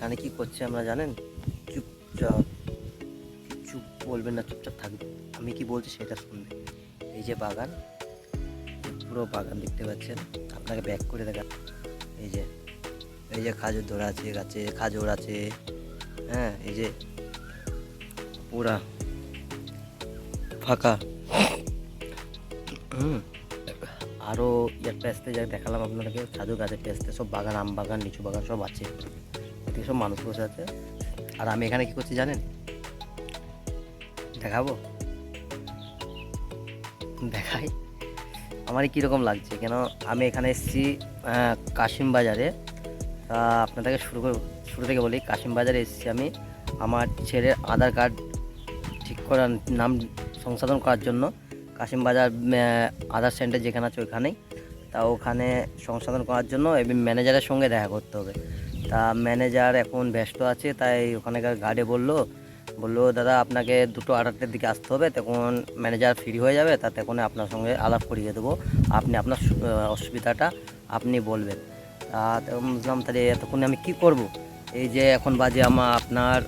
এখানে কি করছে আমরা জানেন? চুপচাপ, চুপ বলবেন না, চুপচাপ থাকবে। আমি কি বলছি সেটা শুনবে। এই যে বাগান, পুরো বাগান দেখতে পাচ্ছেন, আপনাকে ব্যাক করে দেখা। এই যে এই যে খাজুর ধরা আছে, গাছে খাজুর আছে। হ্যাঁ, এই যে পুরা ফাঁকা। আরও ইয়ার পেঁচতে যা দেখালাম আপনাদেরকে, খাজুর গাছের পেঁচতে সব বাগান, আম বাগান, লিচু বাগান সব আছে। এদিকে সব মানুষ বসে আছে। আর আমি এখানে কি করছি জানেন? দেখাবো, দেখাই আমার কীরকম লাগছে। কেন আমি এখানে এসেছি কাশিম বাজারে। আপনাদেরকে শুরু থেকে বলি, কাশিম বাজারে এসেছি আমি আমার ছেলের আধার কার্ড ঠিক করার, নাম সংশোধন করার জন্য। কাশিম বাজার আধার সেন্টার যেখানে আছে ওইখানেই। তা ওখানে সংশোধন করার জন্য এবং ম্যানেজারের সঙ্গে দেখা করতে হবে। তা ম্যানেজার এখন ব্যস্ত আছে, তাই ওখানকার গার্ডে বললো দাদা আপনাকে 2:08-এর দিকে আসতে হবে, তখন ম্যানেজার ফ্রি হয়ে যাবে, তা তখন আপনার সঙ্গে আলাপ করিয়ে দেবো, আপনি আপনার অসুবিধাটা আপনি বলবেন। তখন বুঝলাম তাহলে এতক্ষণে আমি কি করব। এই যে এখন বাজে আপনার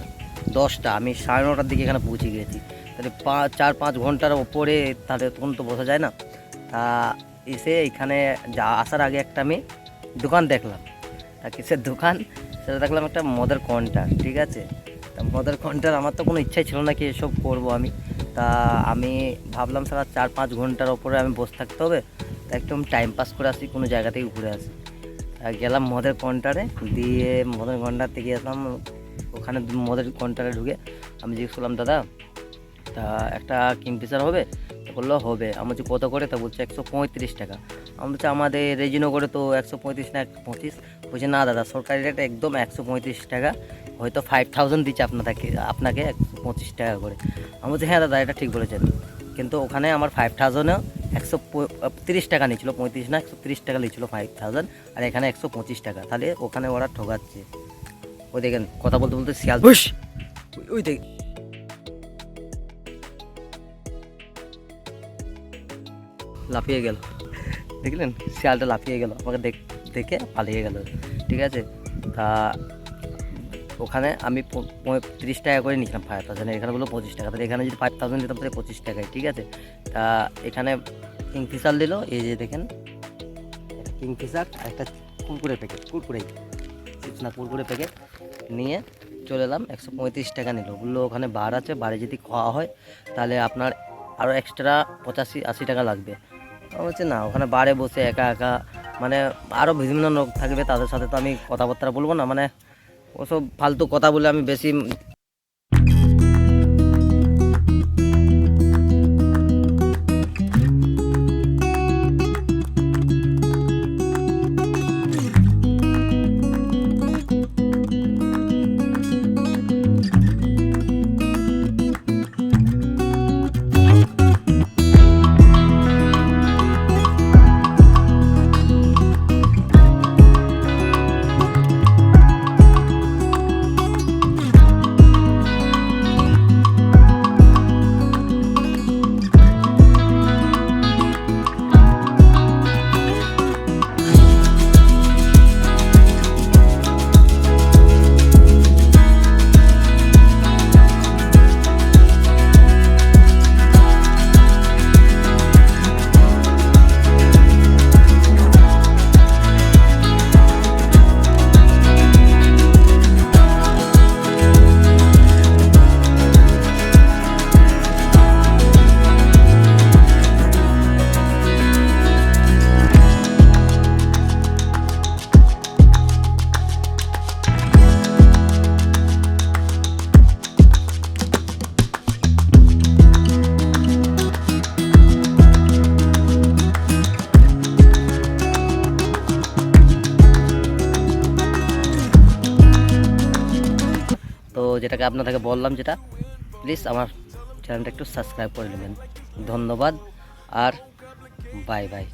10টা, আমি 9:30টার দিকে এখানে পৌঁছে গিয়েছি। তাহলে 4-5 ঘন্টার ওপরে, তাহলে তখন তো বসা যায় না। তা এসে এখানে আসার আগে একটা আমি দোকান দেখলাম। তা কিসের দোকান সেটা দেখলাম? একটা মদের কাউন্টার। ঠিক আছে, তা মদের কাউন্টার আমার তো কোনো ইচ্ছাই ছিল না কি এসব করবো আমি। তা আমি ভাবলাম সারা 4-5 ঘন্টার ওপরে আমি বসে থাকতে হবে, তা একদম টাইম পাস করে আসি, কোনো জায়গা থেকে ঘুরে আসি। তা গেলাম মদের কাউন্টারে, দিয়ে মদের কাউন্টার থেকে আসলাম। ওখানে মদের কাউন্টারে ঢুকে আমি জিজ্ঞেস করলাম, দাদা তা একটা কিংফিশার হবে? বললো হবে। আমি বলছি কত করে? তা বলছে 135 টাকা। আমি বলছি আমাদের রেজিনগরে তো 135 না 125। বলছে না দাদা, সরকারি রেট একদম 135 টাকা, হয়তো 5000 দিচ্ছে আপনাকে 125 টাকা করে। আমি বলছি হ্যাঁ দাদা, এটা ঠিক বলেছেন, কিন্তু ওখানে আমার 5000-এ 130 টাকা নিয়েছিল, 35 না 130 টাকা নিয়েছিল 5000, আর এখানে 125 টাকা। তাহলে ওখানে ওরা ঠকাচ্ছে। ওই দেখেন কথা বলতে বলতে শিয়াল, ওই দেখ লাফিয়ে গেল, দেখলেন? শিয়ালটা লাফিয়ে গেল, আমাকে দেখে পালিয়ে গেল। ঠিক আছে, তা ওখানে আমি 30 টাকা করে নিয়েছিলাম 5000, এখানে বললো 25 টাকা। তাহলে এখানে যদি 5000 দিতাম তাহলে 25 টাকায়। ঠিক আছে, তা এখানে কিংফিশার দিল। এই যে দেখেন, এটা কিংফিশার, একটা কুরকুরে প্যাকেট, চিপস না কুরকুরে প্যাকেট নিয়ে চলে এলাম। 135 টাকা নিল। বললো ওখানে বার আছে, বারে যদি খাওয়া হয় তাহলে আপনার আরও এক্সট্রা 85-80 টাকা লাগবে। বলছে না, ওখানে বারে বসে একা একা, মানে আরও বিভিন্ন লোক থাকবে, তাদের সাথে তো আমি কথাবার্তা বলবো না, মানে ওসব ফালতু কথা বলে আমি বেশি। তো যেটাকে আপনাদেরকে বললাম, যেটা প্লিজ আমার চ্যানেলটা একটু সাবস্ক্রাইব করে নেবেন। ধন্যবাদ, আর বাই বাই।